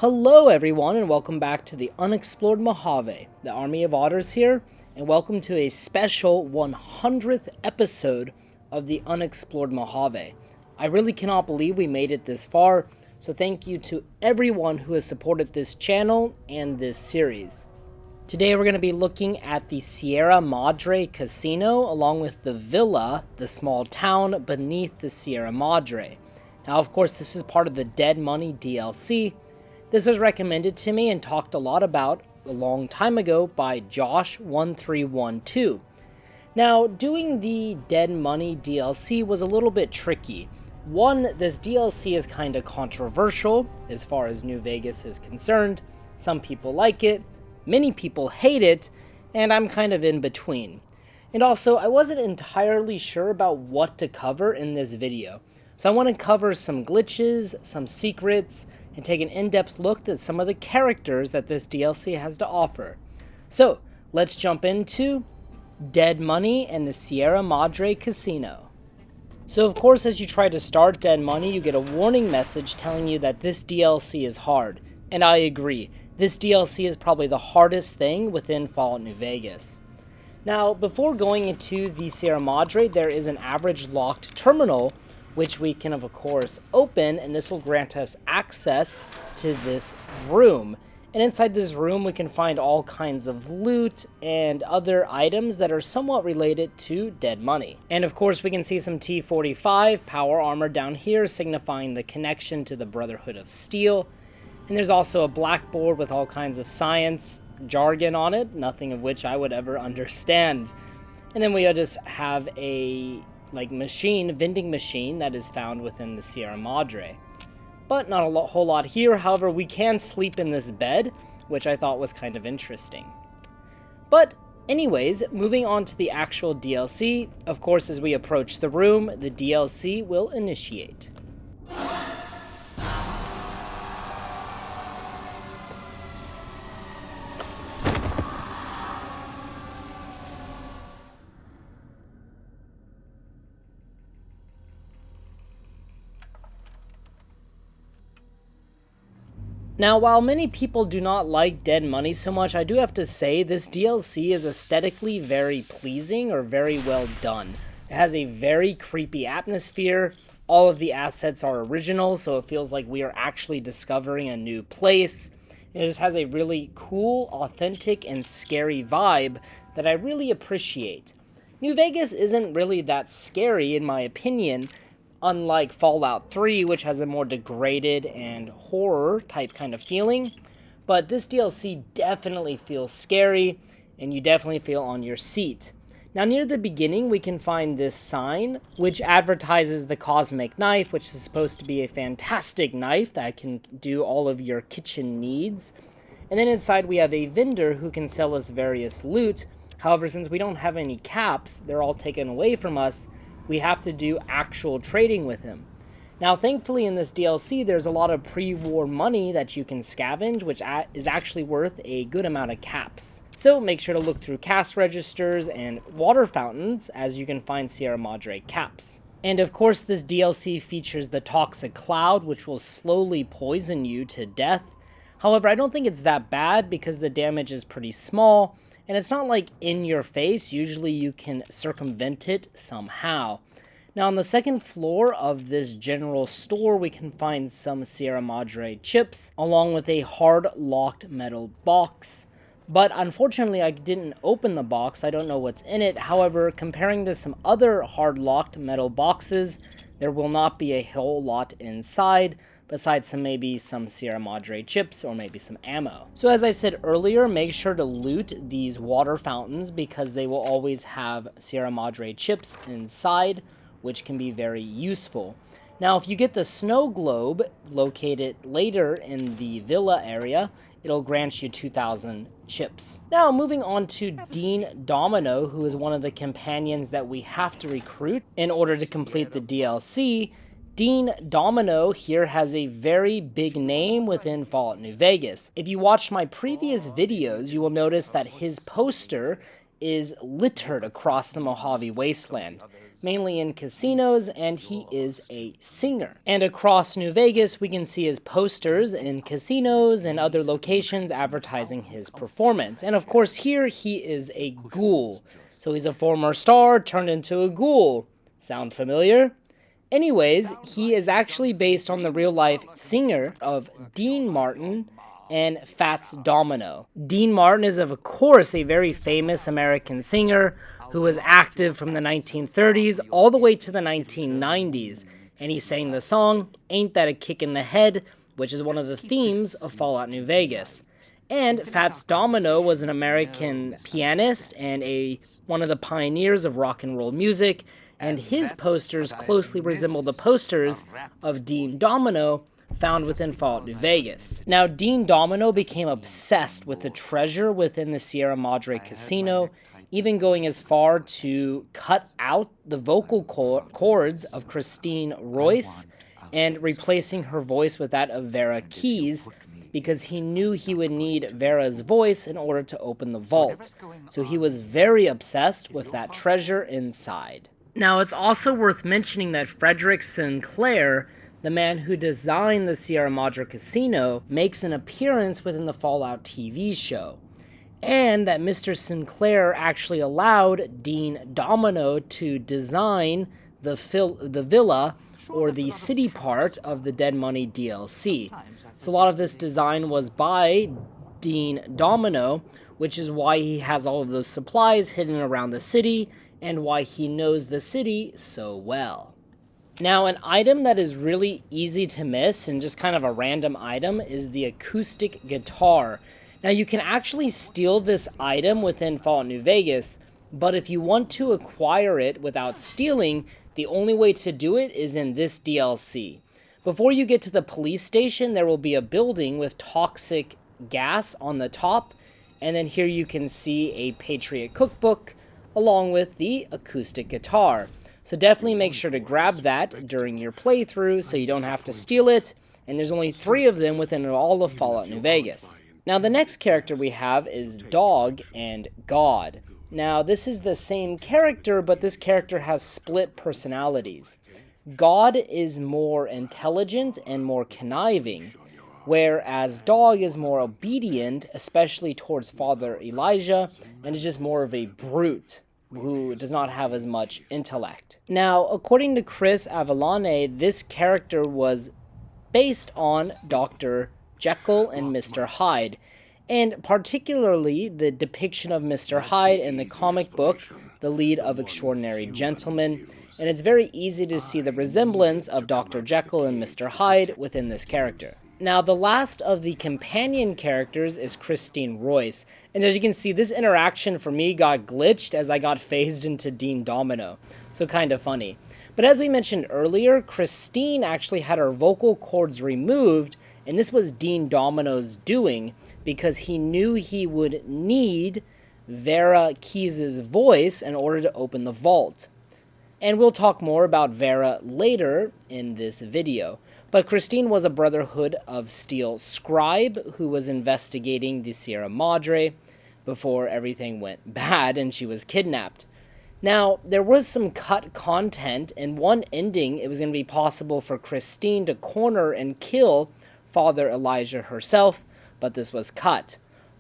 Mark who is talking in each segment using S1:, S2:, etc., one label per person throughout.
S1: Hello everyone and welcome back to the Unexplored Mojave. The Army of Otters here, and welcome to a special 100th episode of the Unexplored Mojave. I really cannot believe we made it this far, so thank you to everyone who has supported this channel and this series. Today we're going to be looking at the Sierra Madre Casino along with the villa, the small town beneath the Sierra Madre. Now of course this is part of the Dead Money DLC. This was recommended to me and talked a lot about a long time ago by B0sch1312. Now, doing the Dead Money DLC was a little bit tricky. One, this DLC is kind of controversial as far as New Vegas is concerned. Some people like it, many people hate it, and I'm kind of in between. And also, I wasn't entirely sure about what to cover in this video. So I want to cover some glitches, some secrets, and take an in-depth look at some of the characters that this DLC has to offer. So, let's jump into Dead Money and the Sierra Madre Casino. So of course, as you try to start Dead Money, you get a warning message telling you that this DLC is hard. And I agree, this DLC is probably the hardest thing within Fallout New Vegas. Now, before going into the Sierra Madre, there is an average locked terminal which we can of course open, and this will grant us access to this room. And inside this room we can find all kinds of loot and other items that are somewhat related to Dead Money. And of course we can see some T-45 power armor down here signifying the connection to the Brotherhood of Steel. And there's also a blackboard with all kinds of science jargon on it, nothing of which I would ever understand. And then we just have a vending machine that is found within the Sierra Madre. But not a whole lot here. However, we can sleep in this bed, which I thought was kind of interesting. But anyways, moving on to the actual DLC, of course as we approach the room, the DLC will initiate. Now, while many people do not like Dead Money so much, I do have to say this DLC is aesthetically very pleasing or very well done. It has a very creepy atmosphere. All of the assets are original, so it feels like we are actually discovering a new place. It just has a really cool, authentic, and scary vibe that I really appreciate. New Vegas isn't really that scary in my opinion, unlike Fallout 3, which has a more degraded and horror type kind of feeling. But this DLC definitely feels scary, and you definitely feel on your seat. Now near the beginning we can find this sign, which advertises the Cosmic Knife, which is supposed to be a fantastic knife that can do all of your kitchen needs. And then inside we have a vendor who can sell us various loot. However, since we don't have any caps, they're all taken away from us, we have to do actual trading with him. Now, thankfully in this DLC, there's a lot of pre-war money that you can scavenge, which is actually worth a good amount of caps. So make sure to look through cash registers and water fountains, as you can find Sierra Madre caps. And of course, this DLC features the toxic cloud, which will slowly poison you to death. However, I don't think it's that bad because the damage is pretty small, and it's not like in your face. Usually you can circumvent it somehow. Now on the second floor of this general store, we can find some Sierra Madre chips, along with a hard locked metal box. But unfortunately I didn't open the box, I don't know what's in it. However, comparing to some other hard locked metal boxes, there will not be a whole lot inside, besides maybe some Sierra Madre chips or maybe some ammo. So as I said earlier, make sure to loot these water fountains because they will always have Sierra Madre chips inside, which can be very useful. Now if you get the snow globe located later in the villa area, it'll grant you 2,000 chips. Now moving on to Dean Domino, who is one of the companions that we have to recruit in order to complete the DLC. Dean Domino here has a very big name within Fallout New Vegas. If you watched my previous videos, you will notice that his poster is littered across the Mojave Wasteland. mainly in casinos, and he is a singer. And across New Vegas, we can see his posters in casinos and other locations advertising his performance. And of course, here he is a ghoul. So he's a former star turned into a ghoul. Sound familiar? Anyways, he is actually based on the real-life singer of Dean Martin and Fats Domino. Dean Martin is, of course, a very famous American singer who was active from the 1930s all the way to the 1990s, and he sang the song Ain't That a Kick in the Head, which is one of the themes of Fallout New Vegas. And Fats Domino was an American pianist and one of the pioneers of rock and roll music, and his posters closely resemble the posters of Dean Domino found within Fallout New Vegas. Now, Dean Domino became obsessed with the treasure within the Sierra Madre Casino, even going as far to cut out the vocal cords of Christine Royce and replacing her voice with that of Vera Keys, because he knew he would need Vera's voice in order to open the vault. So he was very obsessed with that treasure inside. Now, it's also worth mentioning that Frederick Sinclair, the man who designed the Sierra Madre Casino, makes an appearance within the Fallout TV show. And that Mr. Sinclair actually allowed Dean Domino to design the villa, or the city part of the Dead Money DLC. So a lot of this design was by Dean Domino, which is why he has all of those supplies hidden around the city, and why he knows the city so well. Now, an item that is really easy to miss, and just kind of a random item, is the acoustic guitar. Now, you can actually steal this item within Fallout New Vegas, but if you want to acquire it without stealing, the only way to do it is in this DLC. Before you get to the police station, there will be a building with toxic gas on the top, and then here you can see a Patriot cookbook, along with the acoustic guitar. So definitely make sure to grab that during your playthrough so you don't have to steal it, and there's only 3 of them within all of Fallout New Vegas. Now, the next character we have is Dog and God. Now, this is the same character, but this character has split personalities. God is more intelligent and more conniving, whereas Dog is more obedient, especially towards Father Elijah, and is just more of a brute who does not have as much intellect. Now, according to Chris Avellone, this character was based on Dr. Jekyll and Mr. Hyde, and particularly the depiction of Mr. Hyde in the comic book, The Lead of Extraordinary Gentlemen, and it's very easy to see the resemblance of Dr. Jekyll and Mr. Hyde within this character. Now, the last of the companion characters is Christine Royce, and as you can see, this interaction for me got glitched as I got phased into Dean Domino, so kind of funny. But as we mentioned earlier, Christine actually had her vocal cords removed, and this was Dean Domino's doing because he knew he would need Vera Keys' voice in order to open the vault. And we'll talk more about Vera later in this video. But Christine was a Brotherhood of Steel scribe who was investigating the Sierra Madre before everything went bad and she was kidnapped. Now, there was some cut content. In one ending, it was going to be possible for Christine to corner and kill Father Elijah herself, but this was cut.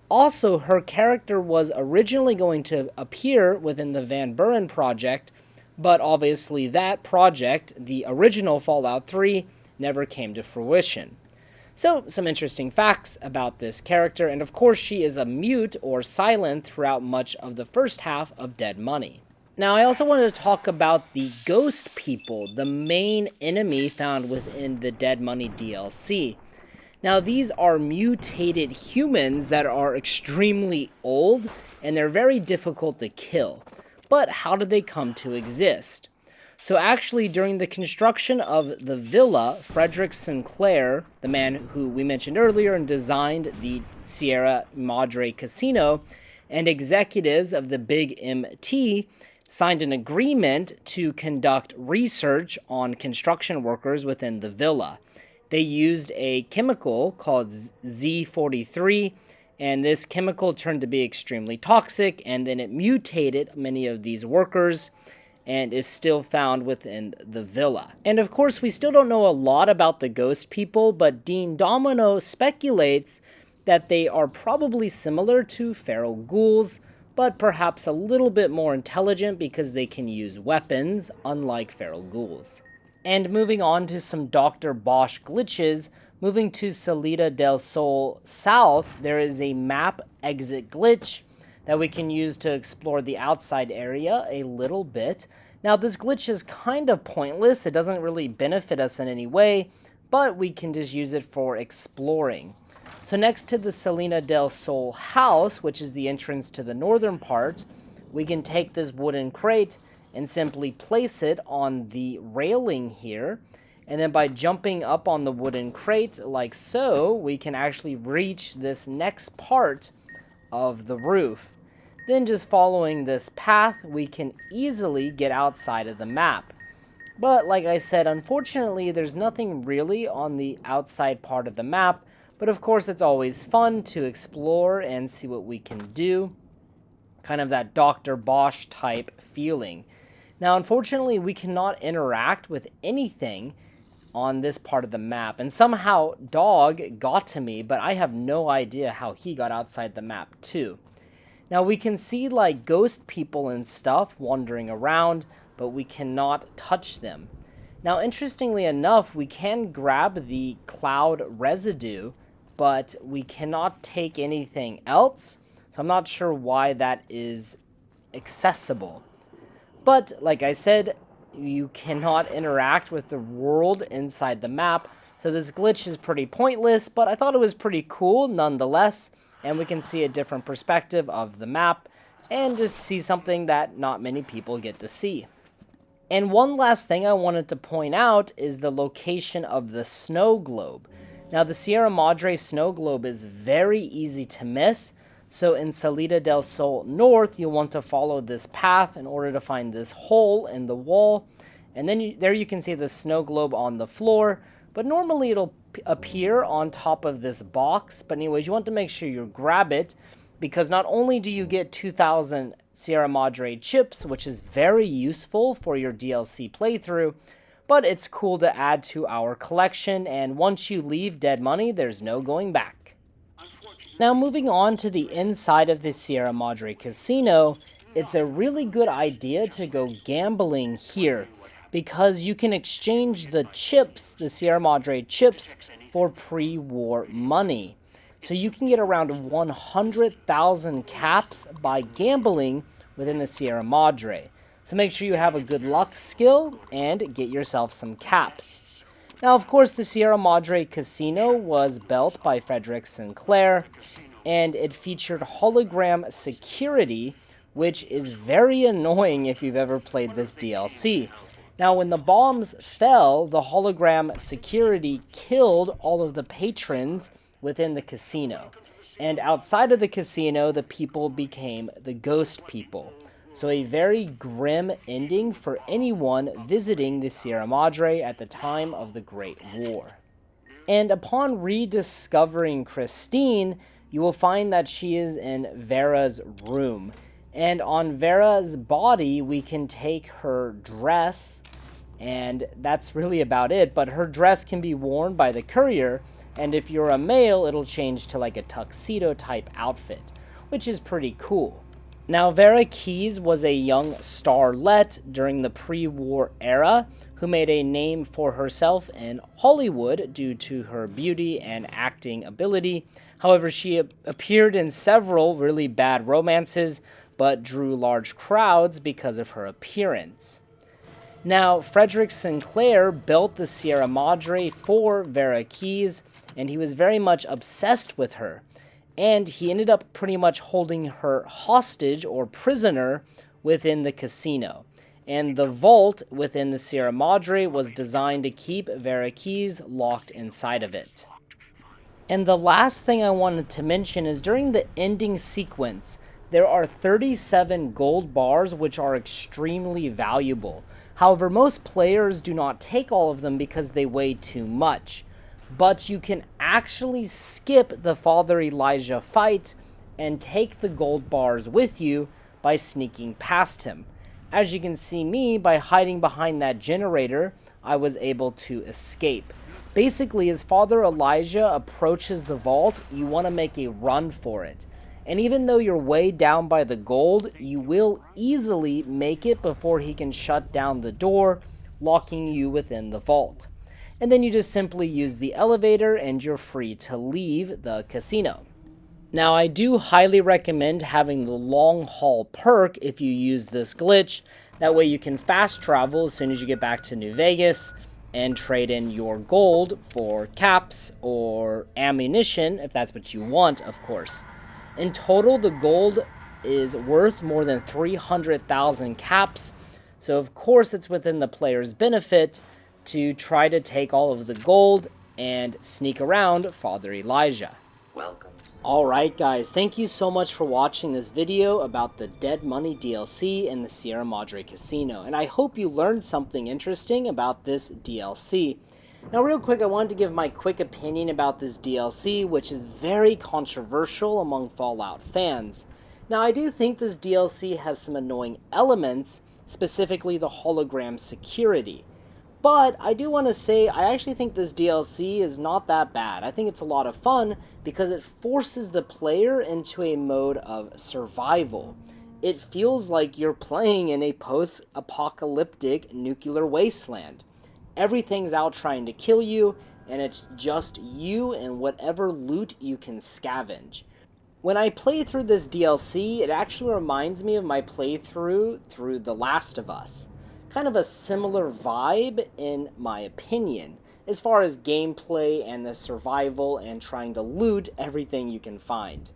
S1: Also, her character was originally going to appear within the Van Buren project, but obviously that project, the original Fallout 3, never came to fruition. So, some interesting facts about this character, and of course she is a mute or silent throughout much of the first half of Dead Money. Now, I also wanted to talk about the Ghost People, the main enemy found within the Dead Money DLC. Now, these are mutated humans that are extremely old, and they're very difficult to kill. But how did they come to exist? So actually, during the construction of the villa, Frederick Sinclair, the man who we mentioned earlier and designed the Sierra Madre Casino, and executives of the Big MT signed an agreement to conduct research on construction workers within the villa. They used a chemical called Z43, and this chemical turned to be extremely toxic, and then it mutated many of these workers, and is still found within the villa. And of course, we still don't know a lot about the ghost people, but Dean Domino speculates that they are probably similar to feral ghouls, but perhaps a little bit more intelligent because they can use weapons, unlike feral ghouls. And moving on to some Dr. B0sch glitches, moving to Salida del Sol south, there is a map exit glitch that we can use to explore the outside area a little bit. Now, this glitch is kind of pointless. It doesn't really benefit us in any way, but we can just use it for exploring. So next to the Salida del Sol house, which is the entrance to the northern part, we can take this wooden crate and simply place it on the railing here. And then by jumping up on the wooden crate like so, we can actually reach this next part of the roof. Then just following this path, we can easily get outside of the map. But like I said, unfortunately, there's nothing really on the outside part of the map. But of course, it's always fun to explore and see what we can do. Kind of that Dr. B0sch type feeling. Now, unfortunately, we cannot interact with anything on this part of the map. And somehow, Dog got to me, but I have no idea how he got outside the map too. Now, we can see like ghost people and stuff wandering around, but we cannot touch them. Now, interestingly enough, we can grab the cloud residue, but we cannot take anything else. So I'm not sure why that is accessible. But like I said, you cannot interact with the world inside the map. So this glitch is pretty pointless, but I thought it was pretty cool nonetheless. And we can see a different perspective of the map and just see something that not many people get to see. And one last thing I wanted to point out is the location of the snow globe. Now, the Sierra Madre snow globe is very easy to miss. So in Salida del Sol North, you'll want to follow this path in order to find this hole in the wall. And then there you can see the snow globe on the floor. But normally it'll appear on top of this box. But anyways, you want to make sure you grab it, because not only do you get 2,000 Sierra Madre chips, which is very useful for your DLC playthrough, but it's cool to add to our collection, and once you leave Dead Money, there's no going back. Now, moving on to the inside of the Sierra Madre Casino, it's a really good idea to go gambling here, because you can exchange the chips, the Sierra Madre chips, for pre-war money. So you can get around 100,000 caps by gambling within the Sierra Madre. So make sure you have a good luck skill and get yourself some caps. Now, of course, the Sierra Madre Casino was built by Frederick Sinclair, and it featured hologram security, which is very annoying if you've ever played this DLC. Now, when the bombs fell, the hologram security killed all of the patrons within the casino. And outside of the casino, the people became the ghost people. So a very grim ending for anyone visiting the Sierra Madre at the time of the Great War. And upon rediscovering Christine, you will find that she is in Vera's room. And on Vera's body, we can take her dress, and that's really about it. But her dress can be worn by the courier, and if you're a male, it'll change to like a tuxedo type outfit, which is pretty cool. Now, Vera Keyes was a young starlet during the pre-war era who made a name for herself in Hollywood due to her beauty and acting ability. However, she appeared in several really bad romances, but drew large crowds because of her appearance. Now, Frederick Sinclair built the Sierra Madre for Vera Keyes, and he was very much obsessed with her. And he ended up pretty much holding her hostage or prisoner within the casino. And the vault within the Sierra Madre was designed to keep Vera Keyes locked inside of it. And the last thing I wanted to mention is during the ending sequence, there are 37 gold bars which are extremely valuable. However, most players do not take all of them because they weigh too much. But you can actually skip the Father Elijah fight and take the gold bars with you by sneaking past him. As you can see me, by hiding behind that generator, I was able to escape. Basically, as Father Elijah approaches the vault, you want to make a run for it. And even though you're way down by the gold, you will easily make it before he can shut down the door, locking you within the vault. And then you just simply use the elevator and you're free to leave the casino. Now, I do highly recommend having the long haul perk if you use this glitch. That way you can fast travel as soon as you get back to New Vegas and trade in your gold for caps or ammunition, if that's what you want, of course. In total, the gold is worth more than 300,000 caps, so of course it's within the player's benefit to try to take all of the gold and sneak around Father Elijah.
S2: Welcome.
S1: Alright guys, thank you so much for watching this video about the Dead Money DLC in the Sierra Madre Casino, and I hope you learned something interesting about this DLC. Now real quick, I wanted to give my quick opinion about this DLC, which is very controversial among Fallout fans. Now I do think this DLC has some annoying elements, specifically the hologram security. But I do want to say I actually think this DLC is not that bad. I think it's a lot of fun because it forces the player into a mode of survival. It feels like you're playing in a post-apocalyptic nuclear wasteland. Everything's out trying to kill you, and it's just you and whatever loot you can scavenge. When I play through this DLC, it actually reminds me of my playthrough through The Last of Us. Kind of a similar vibe in my opinion, as far as gameplay and the survival and trying to loot everything you can find.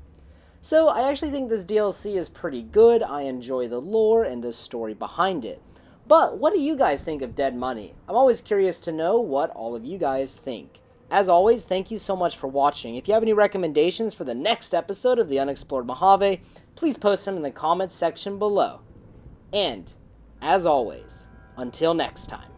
S1: So I actually think this DLC is pretty good. I enjoy the lore and the story behind it. But what do you guys think of Dead Money? I'm always curious to know what all of you guys think. As always, thank you so much for watching. If you have any recommendations for the next episode of the Unexplored Mojave, please post them in the comments section below. And, as always, until next time.